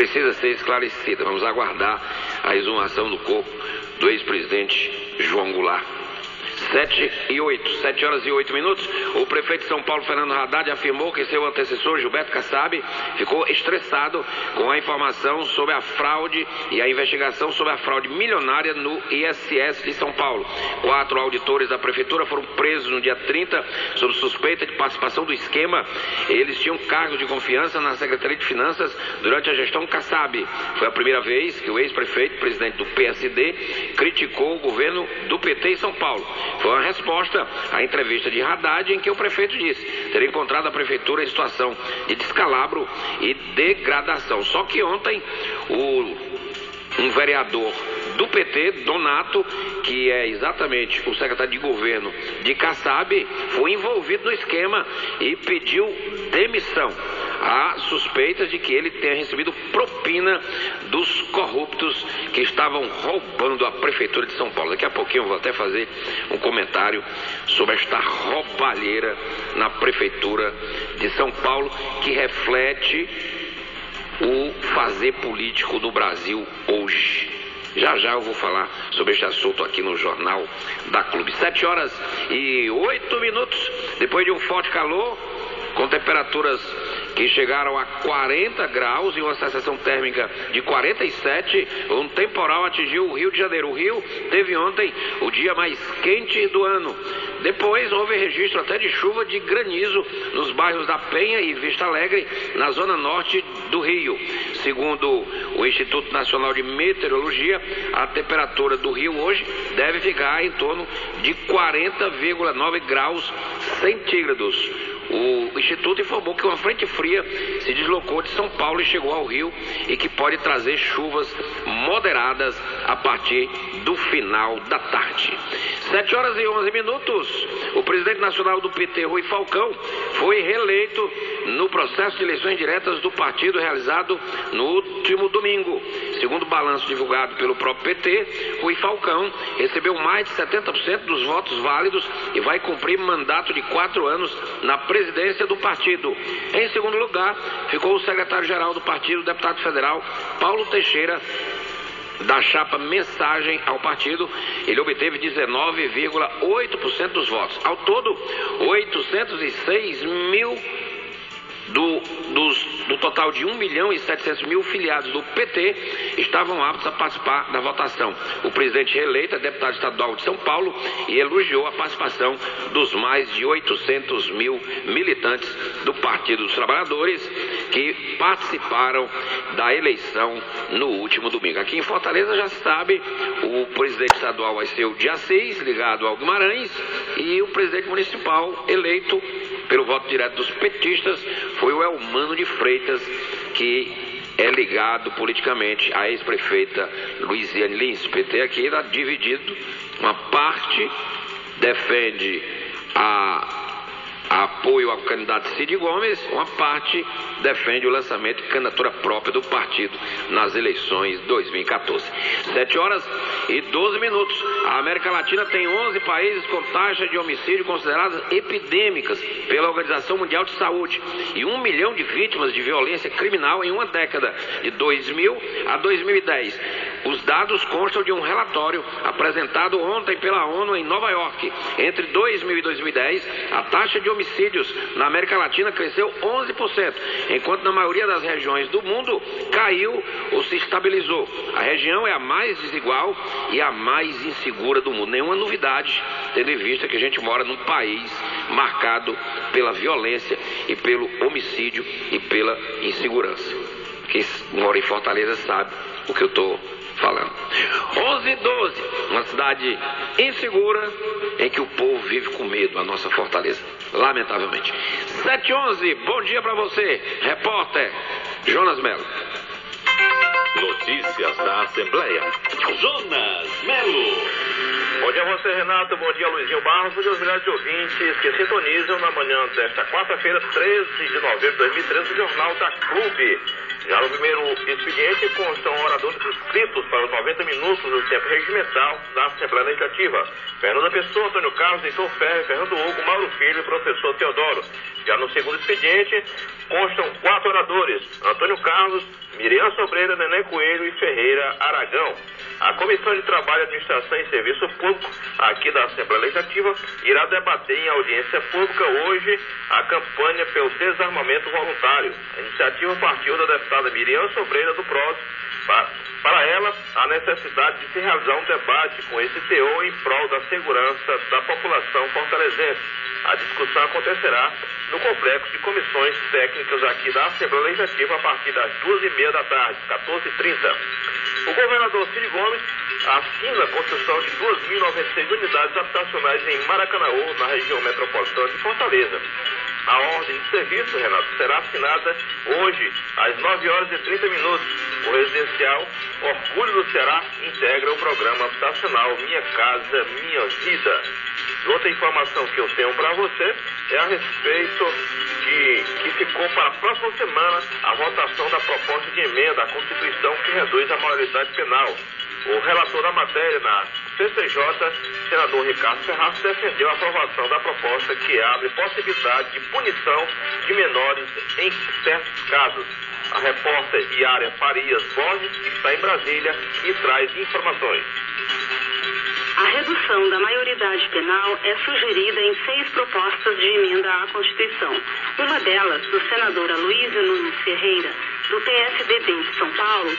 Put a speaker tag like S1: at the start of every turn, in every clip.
S1: precisa ser esclarecida. Vamos aguardar a exumação do corpo do ex-presidente João Goulart. 7 horas e 8 minutos. O prefeito de São Paulo, Fernando Haddad, afirmou que seu antecessor, Gilberto Kassab, ficou estressado com a informação sobre a fraude e a investigação sobre a fraude milionária no ISS de São Paulo. 4 auditores da prefeitura foram presos no dia 30 sob suspeita de participação do esquema. Eles tinham cargos de confiança na Secretaria de Finanças durante a gestão Kassab. Foi a primeira vez que o ex-prefeito, presidente do PSD, criticou o governo do PT em São Paulo. Foi uma resposta à entrevista de Haddad, em que o prefeito disse ter encontrado a prefeitura em situação de descalabro e degradação. Só que ontem um vereador do PT, Donato, que é exatamente o secretário de governo de Kassab, foi envolvido no esquema e pediu demissão. Há suspeitas de que ele tenha recebido propina dos corruptos que estavam roubando a prefeitura de São Paulo. Daqui a pouquinho eu vou até fazer um comentário sobre esta roubalheira na prefeitura de São Paulo, que reflete o fazer político do Brasil hoje. Já eu vou falar sobre este assunto aqui no Jornal da Clube. 7 horas e 8 minutos, depois de um forte calor, com temperaturas que chegaram a 40 graus e uma sensação térmica de 47, um temporal atingiu o Rio de Janeiro. O Rio teve ontem o dia mais quente do ano. Depois houve registro até de chuva de granizo nos bairros da Penha e Vista Alegre, na zona norte do Rio. Segundo o Instituto Nacional de Meteorologia, a temperatura do Rio hoje deve ficar em torno de 40,9 graus centígrados. O Instituto informou que uma frente fria se deslocou de São Paulo e chegou ao Rio e que pode trazer chuvas moderadas a partir do final da tarde. 7 horas e 11 minutos. O presidente nacional do PT, Rui Falcão, foi reeleito no processo de eleições diretas do partido realizado no último domingo. Segundo o balanço divulgado pelo próprio PT, Rui Falcão recebeu mais de 70% dos votos válidos e vai cumprir mandato de 4 anos na presidência do partido. Em segundo lugar, ficou o secretário-geral do partido, o deputado federal Paulo Teixeira, da chapa Mensagem ao partido. Ele obteve 19,8% dos votos. Ao todo, 806 mil do total de 1.700.000 filiados do PT estavam aptos a participar da votação. O presidente reeleito é deputado estadual de São Paulo e elogiou a participação dos mais de 800 mil militantes do Partido dos Trabalhadores que participaram da eleição no último domingo. Aqui em Fortaleza, já se sabe, o presidente estadual vai ser o de Assis, ligado ao Guimarães, e o presidente municipal eleito pelo voto direto dos petistas foi o Elmano de Freitas, que é ligado politicamente à ex-prefeita Luiziane Lins. O PT aqui está dividido. Uma parte defende apoio ao candidato Cid Gomes, uma parte defende o lançamento de candidatura própria do partido nas eleições 2014. 7 horas e 12 minutos. A América Latina tem 11 países com taxa de homicídio consideradas epidêmicas pela Organização Mundial de Saúde e 1 milhão de vítimas de violência criminal em uma década, de 2000 a 2010. Os dados constam de um relatório apresentado ontem pela ONU em Nova York. Entre 2000 e 2010, a taxa de homicídios na América Latina cresceu 11%, enquanto na maioria das regiões do mundo caiu ou se estabilizou. A região é a mais desigual e a mais insegura do mundo. Nenhuma novidade, tendo em vista que a gente mora num país marcado pela violência e pelo homicídio e pela insegurança. Quem mora em Fortaleza sabe o que eu estou falando. 11:12, uma cidade insegura em que o povo vive com medo, a nossa Fortaleza, lamentavelmente. 7:11, bom dia para você, repórter Jonas Melo.
S2: Notícias da Assembleia. Jonas Melo.
S3: Bom dia a você, Renato. Bom dia, Luizinho Barros. Bom dia aos milhares de ouvintes que sintonizam na manhã desta quarta-feira, 13 de novembro de 2013, o Jornal da Clube. Já no primeiro expediente constam oradores inscritos para os 90 minutos do tempo regimental da Assembleia Legislativa. Fernanda Pessoa, Antônio Carlos, Heitor Ferre, Fernando Hugo, Mauro Filho e professor Teodoro. Já no segundo expediente, constam 4 oradores: Antônio Carlos, Miriam Sobreira, Neném Coelho e Ferreira Aragão. A Comissão de Trabalho, Administração e Serviço Público, aqui da Assembleia Legislativa, irá debater em audiência pública hoje a campanha pelo desarmamento voluntário. A iniciativa partiu da deputada Miriam Sobreira, do PROS. Para ela, a necessidade de se realizar um debate com esse teor em prol da segurança da população fortalezense. A discussão acontecerá no complexo de comissões técnicas aqui da Assembleia Legislativa a partir das 2h30 da tarde, 14h30. O governador Cid Gomes assina a construção de 2.096 unidades habitacionais em Maracanaú, na região metropolitana de Fortaleza. A ordem de serviço, Renato, será assinada hoje, às 9h30. O residencial Orgulho do Ceará integra o programa habitacional Minha Casa Minha Vida. Outra informação que eu tenho para você é a respeito de que ficou para a próxima semana a votação da proposta de emenda à Constituição que reduz a maioridade penal. O relator da matéria na CCJ, senador Ricardo Ferraz, defendeu a aprovação da proposta que abre possibilidade de punição de menores em certos casos. A repórter Yara Farias Borges está em Brasília e traz informações.
S4: A redução da maioridade penal é sugerida em 6 propostas de emenda à Constituição. Uma delas, do senador Aloysio Nunes Ferreira, do PSDB de São Paulo,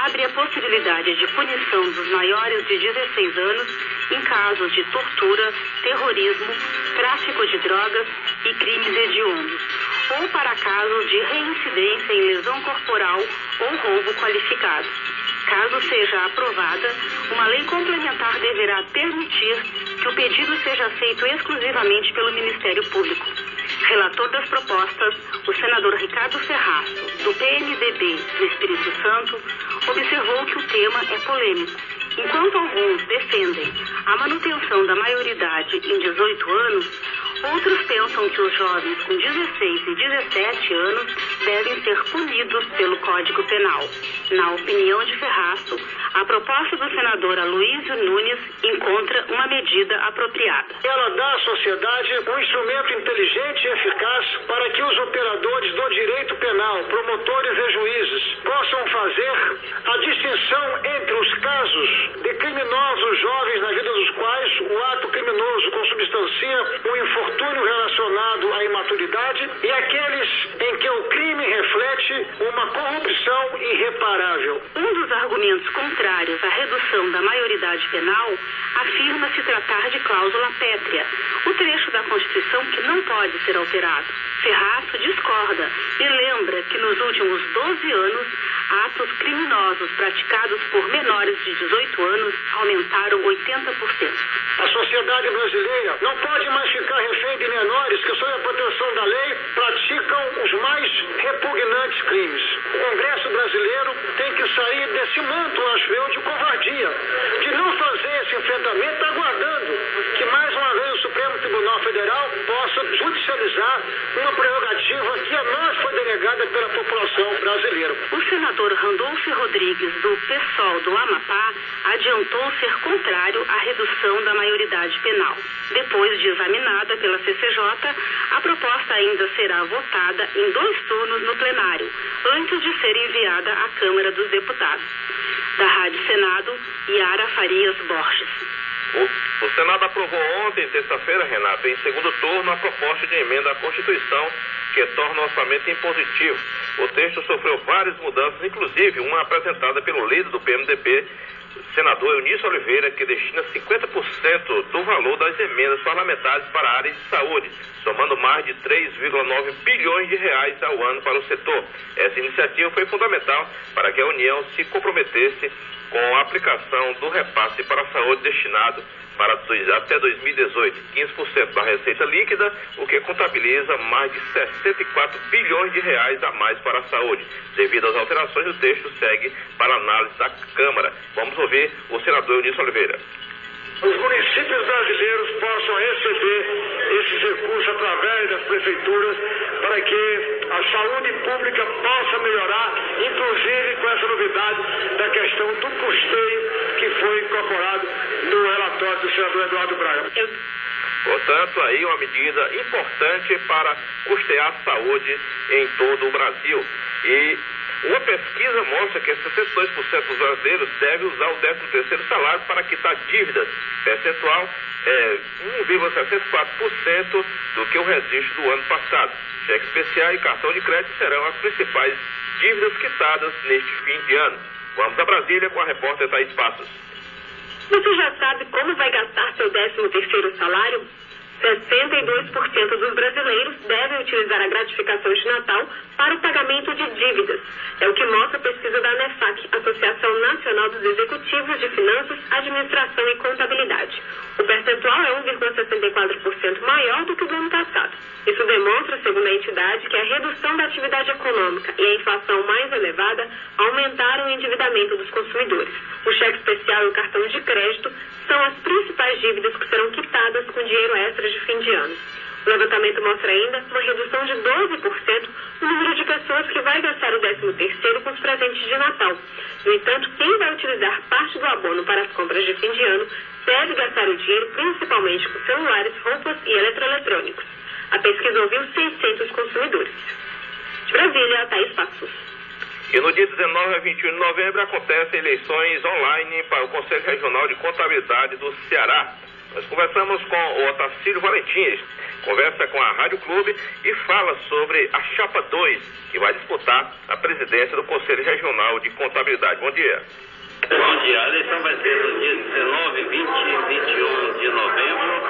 S4: abre a possibilidade de punição dos maiores de 16 anos em casos de tortura, terrorismo, tráfico de drogas e crimes hediondos, ou para casos de reincidência em lesão corporal ou roubo qualificado. Caso seja aprovada, uma lei complementar deverá permitir que o pedido seja feito exclusivamente pelo Ministério Público. Relator das propostas, o senador Ricardo Ferraz, do PMDB do Espírito Santo, observou que o tema é polêmico. Enquanto alguns defendem a manutenção da maioridade em 18 anos, outros pensam que os jovens com 16 e 17 anos devem ser punidos pelo Código Penal. Na opinião de Ferraço, a proposta do senador Aloysio Nunes encontra uma medida apropriada.
S5: Ela dá à sociedade um instrumento inteligente e eficaz para que os operadores do direito penal, promotores e juízes, possam fazer a distinção entre os casos de criminosos jovens na vida dos quais o ato criminoso consubstancia um infortúnio relacionado à imaturidade e aqueles em que o crime reflete uma corrupção irreparável.
S4: Um dos argumentos contrários à redução da maioridade penal afirma se tratar de cláusula pétrea, o trecho da Constituição que não pode ser alterado. Ferraço discorda e lembra que nos últimos 12 anos, atos criminosos praticados por menores de 18 anos aumentaram 80%.
S5: A sociedade brasileira não pode mais ficar refém de menores que, sob a proteção da lei, praticam os mais repugnantes crimes. O Congresso brasileiro tem que sair desse manto, acho eu, de covardia, de não fazer esse enfrentamento, aguardando que mais uma vez o Supremo Tribunal Federal possa judicializar uma prerrogativa que a nós foi denegada pela população brasileira.
S4: O senador Randolfo Rodrigues, do PSOL do Amapá, adiantou ser contrário à redução da maioridade penal. Depois de examinada pela CCJ, a proposta ainda será votada em 2 turnos no plenário, antes de ser enviada à Câmara dos Deputados. Da Rádio Senado, Yara Farias Borges.
S3: O Senado aprovou ontem, terça-feira, Renato, em segundo turno, a proposta de emenda à Constituição que torna o orçamento impositivo. O texto sofreu várias mudanças, inclusive uma apresentada pelo líder do PMDB, senador Eunício Oliveira, que destina 50% do valor das emendas parlamentares para a área de saúde, somando mais de 3,9 bilhões de reais ao ano para o setor. Essa iniciativa foi fundamental para que a União se comprometesse com a aplicação do repasse para a saúde destinado para até 2018, 15% da receita líquida, o que contabiliza mais de 64 bilhões de reais a mais para a saúde. Devido às alterações, o texto segue para análise da Câmara. Vamos ouvir o senador Eunício Oliveira.
S5: Os municípios brasileiros possam receber esses recursos através das prefeituras para que a saúde pública possa melhorar, inclusive com essa novidade da questão do custeio que foi incorporado no relatório do senador Eduardo Braga.
S3: Portanto, aí uma medida importante para custear a saúde em todo o Brasil. E uma pesquisa mostra que 62% dos brasileiros devem usar o 13º salário para quitar dívidas. Percentual é 1,64% do que o registro do ano passado. Cheque especial e cartão de crédito serão as principais dívidas quitadas neste fim de ano. Vamos a Brasília com a repórter Thaís Passos.
S4: Você já sabe como vai gastar seu 13º salário? 62% dos brasileiros devem utilizar a gratificação de Natal para o pagamento de dívidas. É o que mostra a pesquisa da ANEFAC, Associação Nacional dos Executivos de Finanças, Administração e Contabilidade. O percentual é 1,64% maior do que o do ano passado. Isso demonstra, segundo a entidade, que a redução da atividade econômica e a inflação mais elevada aumentaram o endividamento dos consumidores. O cheque especial e o cartão de crédito são as principais dívidas que serão quitadas com dinheiro extra de fim de ano. O levantamento mostra ainda uma redução de 12% no número de pessoas que vai gastar o 13º com os presentes de Natal. No entanto, quem vai utilizar parte do abono para as compras de fim de ano deve gastar o dinheiro principalmente com celulares, roupas e eletroeletrônicos. A pesquisa ouviu 600 consumidores. De Brasília, Thaís Passos.
S3: E no dia 19 a 21 de novembro acontecem eleições online para o Conselho Regional de Contabilidade do Ceará. Nós conversamos com o Otacílio Valentim, conversa com a Rádio Clube e fala sobre a Chapa 2, que vai disputar a presidência do Conselho Regional de Contabilidade. Bom dia.
S6: Bom dia. A eleição vai ser no dia 19, 20 e 21 de novembro.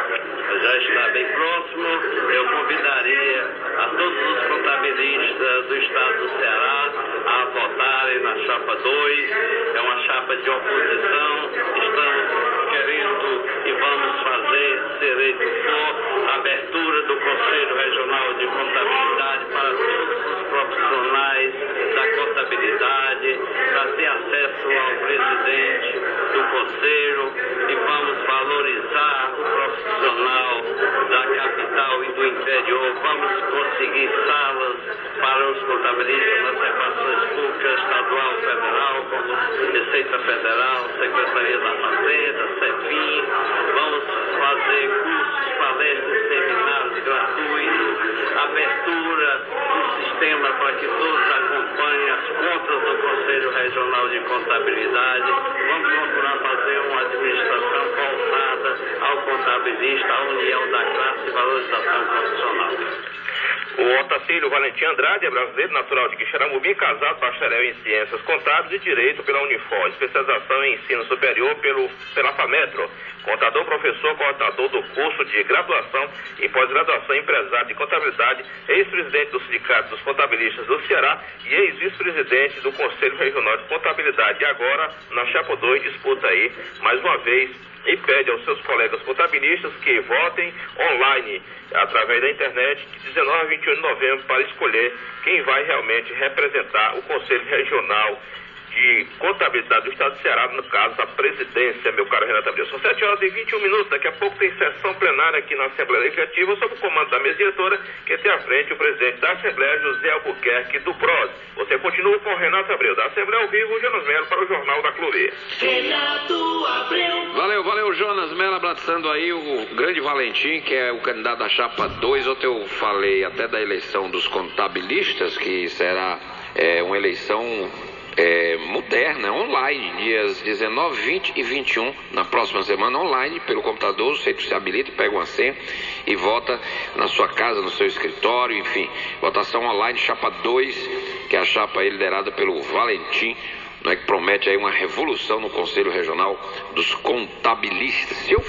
S6: Já está bem próximo. Eu convidaria a todos os contabilistas do estado do Ceará a votarem na Chapa 2. É uma chapa de oposição. Estamos querendo e vamos fazer, se eleito for, a abertura do Conselho Regional de Contabilidade para todos os profissionais da contabilidade, para ter acesso ao presidente do Conselho, e vamos valorizar o profissional da capital e do interior. Vamos conseguir salas para os contabilistas nas repartições públicas, estadual, federal, como Receita Federal, Secretaria da Fazenda, CEFIM. Vamos fazer cursos, palestras, seminários gratuitos, abertura do sistema para que todos acompanhem as contas do Conselho Regional de Contabilidade. Vamos procurar fazer uma administração voltada ao contabilista, à união da classe e valorização profissional.
S3: O Otacílio Valentim Andrade é brasileiro, natural de Quixeramobim, casado, bacharel em Ciências Contábeis e Direito pela Unifor, especialização em Ensino Superior pela FAMetro, contador, professor, coordenador do curso de graduação e pós-graduação em empresário de contabilidade, ex-presidente do Sindicato dos Contabilistas do Ceará e ex-vice-presidente do Conselho Regional de Contabilidade. E agora, na Chapa 2, disputa aí, mais uma vez, e pede aos seus colegas contabilistas que votem online através da internet de 19 a 21 de novembro para escolher quem vai realmente representar o Conselho Regional de Contabilidade do Estado do Ceará, no caso, a presidência, meu caro Renato Abreu. São 7 horas e 21 minutos, daqui a pouco tem sessão plenária aqui na Assembleia Legislativa, sob o comando da mesa diretora, que tem à frente o presidente da Assembleia, José Albuquerque do PROS. Você continua com o Renato Abreu, da Assembleia ao vivo, Jonas Melo para o Jornal da Clube.
S1: Renato Abreu. Valeu, Jonas Melo, abraçando aí o grande Valentim, que é o candidato da Chapa 2. Ontem eu falei até da eleição dos contabilistas, que será uma eleição moderna, online, dias 19, 20 e 21, na próxima semana, online, pelo computador. Você se habilita, pega uma senha e vota na sua casa, no seu escritório, enfim, votação online, Chapa 2, que é a chapa aí liderada pelo Valentim, que promete aí uma revolução no Conselho Regional dos Contabilistas.